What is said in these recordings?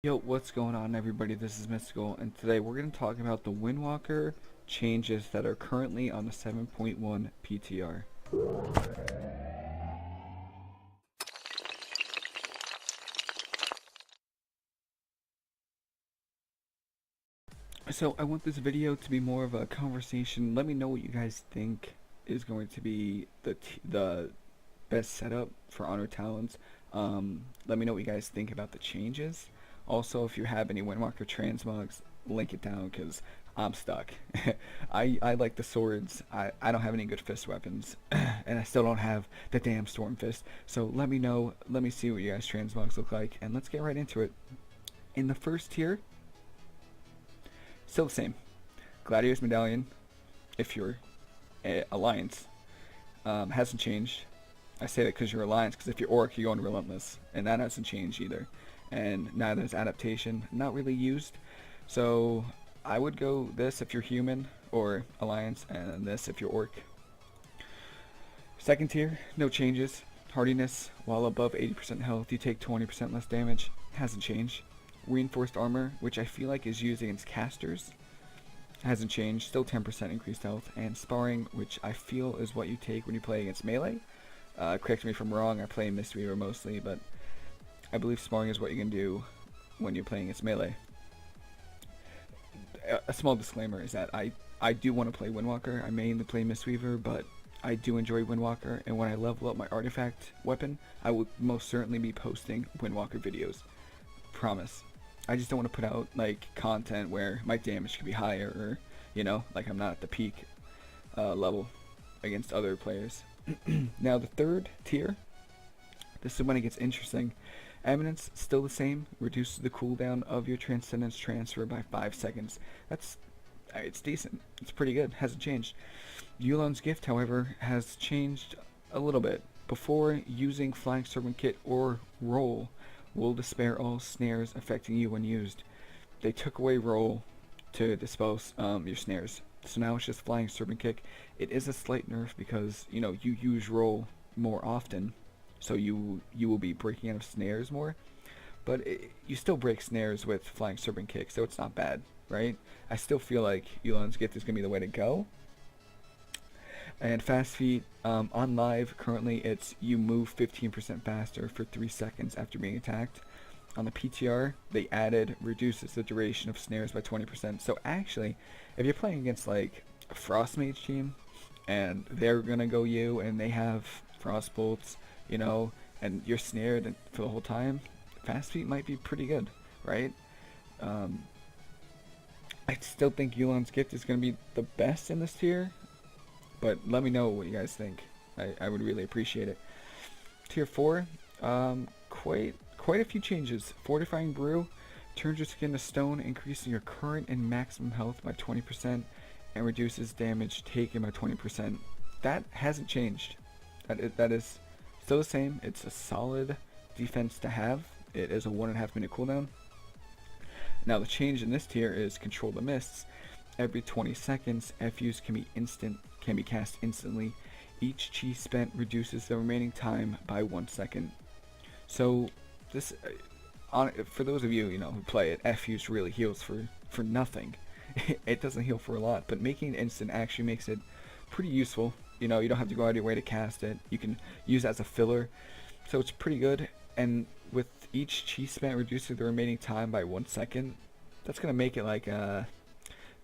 Yo, what's going on everybody? This is Mysticall, and today we're going to talk about the Windwalker changes that are currently on the 7.1 PTR. So I want this video to be more of a conversation. Let me know what you guys think is going to be the best setup for Honor Talents. Let me know what you guys think about the changes. Also, if you have any Windwalker transmogs, link it down because I'm stuck. I like the swords. I don't have any good fist weapons, and I still don't have the damn Storm Fist. So let me know. Let me see what you guys transmogs look like, and let's get right into it. In the first tier, still the same. Gladiator's Medallion, if you're Alliance, hasn't changed. I say that because you're Alliance, because if you're Orc, you're going Relentless, and that hasn't changed either. And neither is Adaptation, not really used. So I would go this if you're Human or Alliance, and this if you're Orc. Second tier, no changes. Hardiness, while above 80% health, you take 20% less damage. Hasn't changed. Reinforced Armor, which I feel like is used against casters, hasn't changed. Still 10% increased health. And Sparring, which I feel is what you take when you play against melee. Correct me if I'm wrong, I play Mistweaver mostly, but I believe Sparring is what you can do when you're playing against melee. A small disclaimer is that I do want to play Windwalker. I mainly play Mistweaver, but I do enjoy Windwalker, and when I level up my artifact weapon, I will most certainly be posting Windwalker videos. Promise. I just don't want to put out like content where my damage could be higher, or like I'm not at the peak level against other players. Now the third tier, this is when it gets interesting. Eminence, still the same, reduces the cooldown of your Transcendence transfer by 5 seconds. It's decent. It's pretty good. Hasn't changed. Yulon's Gift, however, has changed a little bit. Before, using Flying Serpent Kit or Roll will dispel all snares affecting you when used. They took away Roll to dispel your snares. So now it's just Flying Serpent Kick. It is a slight nerf because, you use Roll more often, so you will be breaking out of snares more. But you still break snares with Flying Serpent Kick, so it's not bad, right? I still feel like Yulon's Gift is going to be the way to go. And Fast Feet, on live, currently it's you move 15% faster for 3 seconds after being attacked. On the PTR, they added reduces the duration of snares by 20%. So actually, if you're playing against like a Frost Mage team, and they're gonna go you, and they have Frost Bolts, and you're snared for the whole time, Fast Feet might be pretty good, right? I still think Yulon's Gift is gonna be the best in this tier, but let me know what you guys think. I would really appreciate it. Tier 4, quite a few changes. Fortifying Brew turns your skin to stone, increasing your current and maximum health by 20%, and reduces damage taken by 20%. That hasn't changed. That is still the same. It's a solid defense to have. It is a 1.5 minute cooldown. Now the change in this tier is Control the Mists. Every 20 seconds, FUs can be cast instantly. Each chi spent reduces the remaining time by 1 second. So this, for those of you who play it, FUs really heals for nothing. It doesn't heal for a lot, but making it instant actually makes it pretty useful. You don't have to go out of your way to cast it. You can use it as a filler, so it's pretty good. And with each chi spent reducing the remaining time by 1 second, that's gonna make it like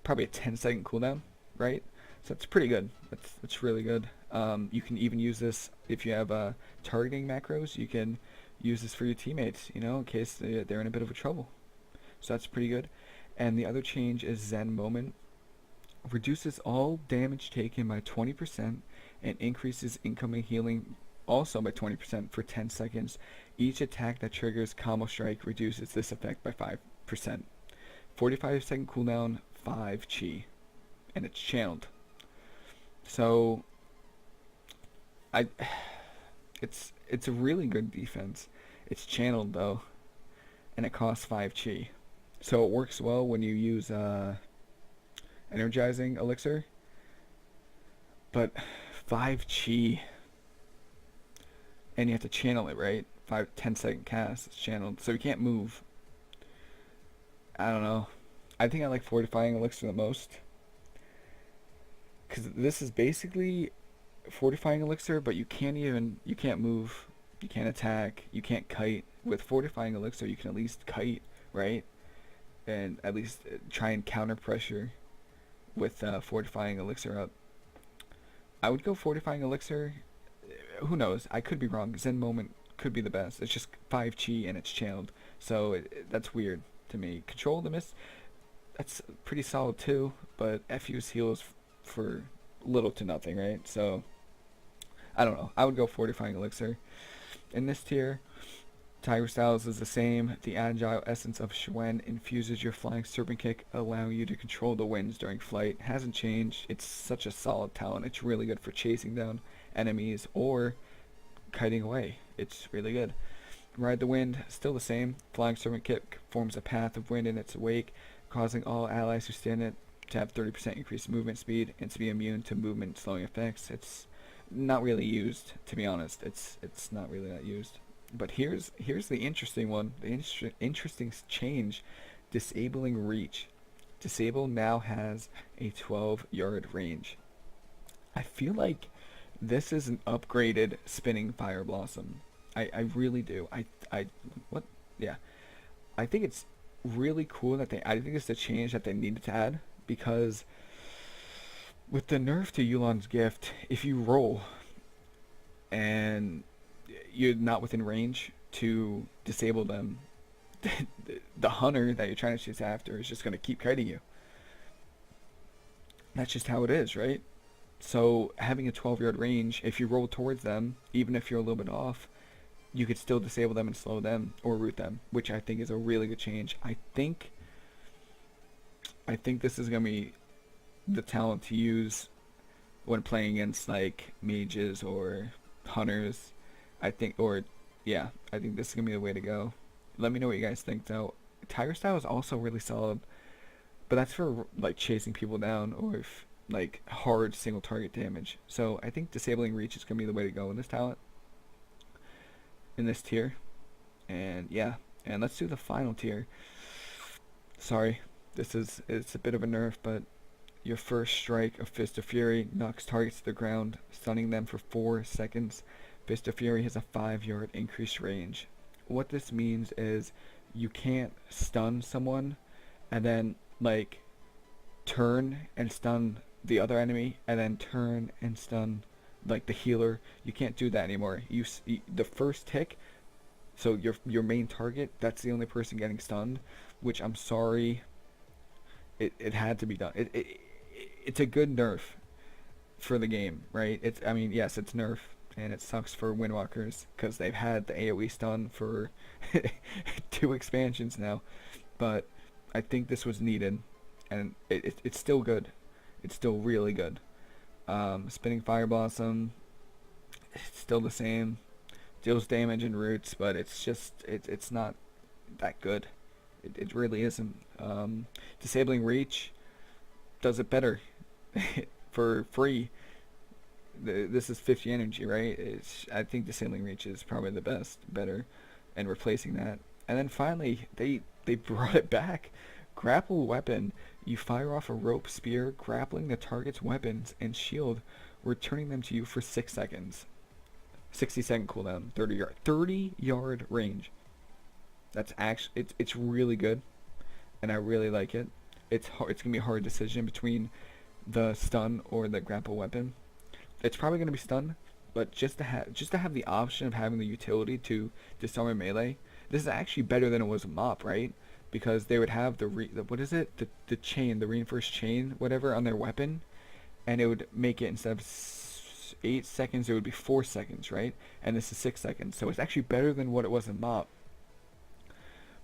probably a 10-second cooldown, right? So it's pretty good. That's really good. You can even use this if you have targeting macros. You can use this for your teammates, in case they're in a bit of a trouble. So that's pretty good. And the other change is Zen Moment. Reduces all damage taken by 20% and increases incoming healing also by 20% for 10 seconds. Each attack that triggers Combo Strike reduces this effect by 5%. 45-second cooldown, 5 chi, and it's channeled. So it's a really good defense. It's channeled though, and it costs 5 chi. So it works well when you use energizing elixir, but 5 chi, and you have to channel it, right? 10-second cast, it's channeled, so you can't move. I don't know. I think I like Fortifying Elixir the most. Because this is basically Fortifying Elixir, but you can't move, you can't attack, you can't kite. With Fortifying Elixir, you can at least kite, right? And at least try and counter pressure with Fortifying Elixir up. I would go Fortifying Elixir. Who knows? I could be wrong. Zen Moment could be the best. It's just 5 chi and it's channeled. So that's weird to me. Control the Mist, that's pretty solid too, but FU's heals for little to nothing, right? So, I don't know. I would go Fortifying Elixir. In this tier, Tiger Styles is the same. The agile essence of Shuen infuses your flying serpent kick, allowing you to control the winds during flight. Hasn't changed. It's such a solid talent. It's really good for chasing down enemies or kiting away. It's really good. Ride the Wind, still the same. Flying serpent kick forms a path of wind in its wake, causing all allies who stand it to have 30% increased movement speed and to be immune to movement slowing effects. It's not really used, to be honest. It's not really that used. But here's the interesting one. The interesting change: disabling reach. Disable now has a 12-yard range. I feel like this is an upgraded spinning fire blossom. I really do. I what? Yeah. I think it's really cool that I think it's the change that they needed to add, because with the nerf to Yu'lon's gift, if you roll and you're not within range to disable them, the hunter that you're trying to chase after is just going to keep kiting you. That's just how it is, right? So having a 12-yard range, if you roll towards them, even if you're a little bit off, you could still disable them and slow them or root them, which I think is a really good change. I think this is going to be the talent to use when playing against like mages or hunters. I think this is gonna be the way to go. Let me know what you guys think though. Tiger Style is also really solid, but that's for like chasing people down or if, like hard single target damage. So I think disabling reach is gonna be the way to go in this talent, in this tier. And yeah, and let's do the final tier. Sorry, it's a bit of a nerf, but your first strike of Fist of Fury knocks targets to the ground, stunning them for 4 seconds. Fist of Fury has a 5-yard increased range. What this means is you can't stun someone and then like turn and stun the other enemy and then turn and stun like the healer. You can't do that anymore. The first tick, so your main target, that's the only person getting stunned, which I'm sorry, it had to be done. It's a good nerf for the game, right? I mean, yes, it's nerf, and it sucks for Windwalkers because they've had the AoE stun for 2 expansions now, but I think this was needed, and it's still good. It's still really good. Spinning Fire Blossom, it's still the same. Deals damage and roots, but it's not that good. It really isn't. Disabling Reach does it better for free. This is 50 energy, right? I think Disabling Reach is probably the better, and replacing that. And then finally, they brought it back. Grapple Weapon. You fire off a rope spear, grappling the target's weapons and shield, returning them to you for 6 seconds. 60-second cooldown, 30-yard range. That's actually it's really good, and I really like it. It's gonna be a hard decision between the stun or the grapple weapon. It's probably gonna be stun, but just to have the option of having the utility to disarm a melee, this is actually better than it was a mop, right? Because they would have the chain, the reinforced chain, whatever, on their weapon, and it would make it, instead of 8 seconds, it would be 4 seconds, right? And this is 6 seconds, so it's actually better than what it was in mop.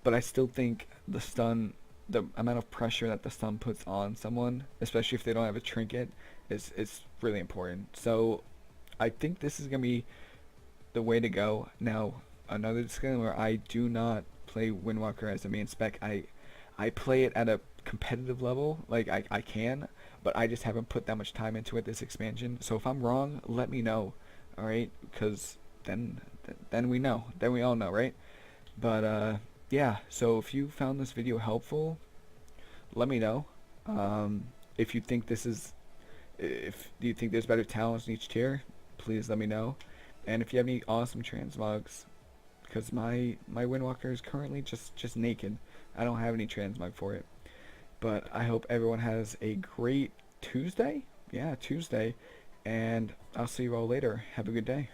But I still think the stun, the amount of pressure that the stun puts on someone, especially if they don't have a trinket, is really important. So I think this is going to be the way to go. Now, another disclaimer, I do not play Windwalker as a main spec. I play it at a competitive level, like I can, but I just haven't put that much time into it this expansion. So if I'm wrong, let me know, alright? Because then we know. Then we all know, right? But yeah, so if you found this video helpful, let me know. If you think this is, if do you think there's better talents in each tier, please let me know. And if you have any awesome transmogs, because my Windwalker is currently just naked. I don't have any transmog for it. But I hope everyone has a great Tuesday. Yeah, Tuesday. And I'll see you all later. Have a good day.